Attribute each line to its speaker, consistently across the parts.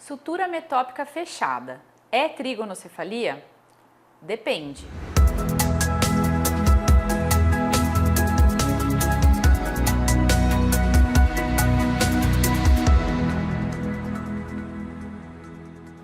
Speaker 1: Sutura metópica fechada é trigonocefalia? Depende.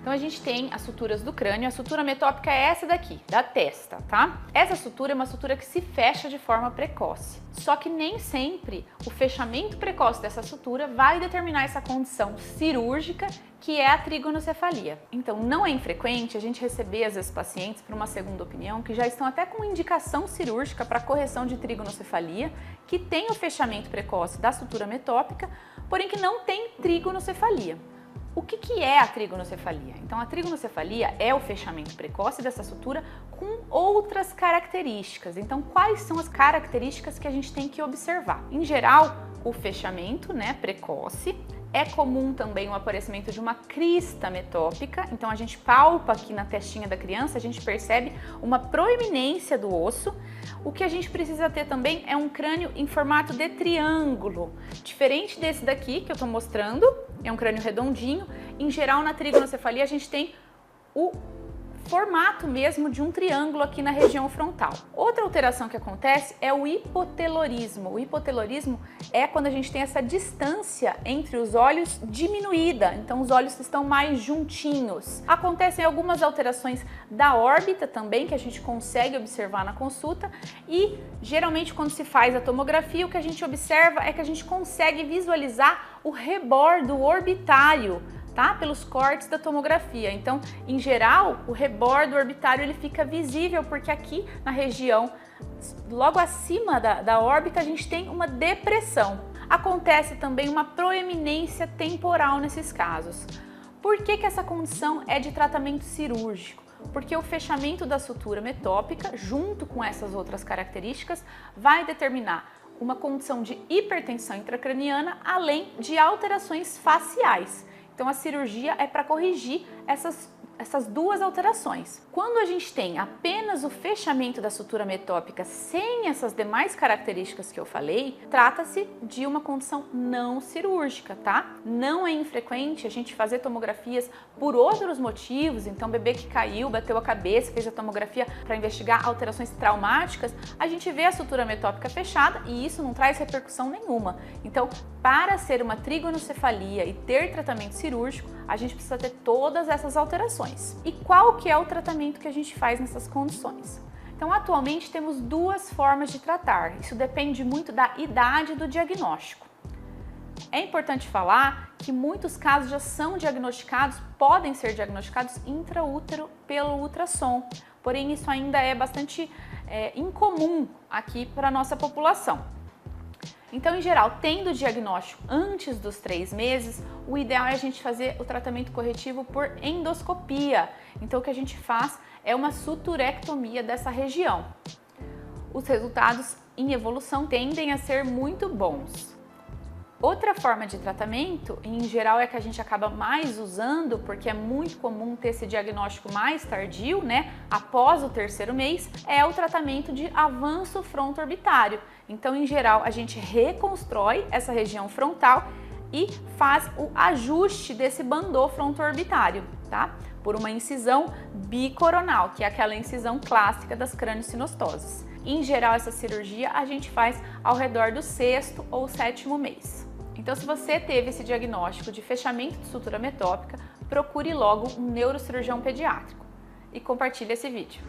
Speaker 1: Então a gente tem as suturas do crânio, a sutura metópica é essa daqui, da testa, tá? Essa sutura é uma sutura que se fecha de forma precoce. Só que nem sempre o fechamento precoce dessa sutura vai determinar essa condição cirúrgica que é a trigonocefalia. Então não é infrequente a gente receber às vezes pacientes para uma segunda opinião que já estão até com indicação cirúrgica para correção de trigonocefalia, que tem o fechamento precoce da sutura metópica, porém que não tem trigonocefalia. O que é a trigonocefalia? Então, a trigonocefalia é o fechamento precoce dessa sutura com outras características. Então, quais são as características que a gente tem que observar? Em geral, o fechamento, precoce. É comum também o aparecimento de uma crista metópica. Então, a gente palpa aqui na testinha da criança, a gente percebe uma proeminência do osso. O que a gente precisa ter também é um crânio em formato de triângulo, diferente desse daqui que eu estou mostrando. É um crânio redondinho. Em geral, na trigonocefalia, a gente tem o formato mesmo de um triângulo aqui na região frontal. Outra alteração que acontece é o hipotelorismo. O hipotelorismo é quando a gente tem essa distância entre os olhos diminuída, então os olhos estão mais juntinhos. Acontecem algumas alterações da órbita também, que a gente consegue observar na consulta, e geralmente quando se faz a tomografia, o que a gente observa é que a gente consegue visualizar o rebordo orbitário, tá? Pelos cortes da tomografia. Então, em geral, o rebordo orbitário ele fica visível porque aqui na região, logo acima da órbita, a gente tem uma depressão. Acontece também uma proeminência temporal nesses casos. Por que essa condição é de tratamento cirúrgico? Porque o fechamento da sutura metópica, junto com essas outras características, vai determinar uma condição de hipertensão intracraniana, além de alterações faciais. Então a cirurgia é para corrigir essas duas alterações. Quando a gente tem apenas o fechamento da sutura metópica sem essas demais características que eu falei, trata-se de uma condição não cirúrgica, tá? Não é infrequente a gente fazer tomografias por outros motivos, então bebê que caiu, bateu a cabeça, fez a tomografia para investigar alterações traumáticas, a gente vê a sutura metópica fechada e isso não traz repercussão nenhuma. Então, para ser uma trigonocefalia e ter tratamento cirúrgico, a gente precisa ter todas essas alterações. E qual que é o tratamento que a gente faz nessas condições? Então, atualmente temos duas formas de tratar. Isso depende muito da idade do diagnóstico. É importante falar que muitos casos já são diagnosticados, podem ser diagnosticados intraútero pelo ultrassom. Porém, isso ainda é bastante incomum aqui para a nossa população. Então, em geral, tendo o diagnóstico antes dos 3 meses, o ideal é a gente fazer o tratamento corretivo por endoscopia. Então, o que a gente faz é uma suturectomia dessa região. Os resultados em evolução tendem a ser muito bons. Outra forma de tratamento, em geral, é que a gente acaba mais usando, porque é muito comum ter esse diagnóstico mais tardio, após o 3º mês, é o tratamento de avanço fronto-orbitário. Então, em geral, a gente reconstrói essa região frontal e faz o ajuste desse bandô fronto-orbitário, tá? Por uma incisão bicoronal, que é aquela incisão clássica das craniosinostoses. Em geral, essa cirurgia a gente faz ao redor do 6º ou 7º mês. Então, se você teve esse diagnóstico de fechamento de sutura metópica, procure logo um neurocirurgião pediátrico e compartilhe esse vídeo.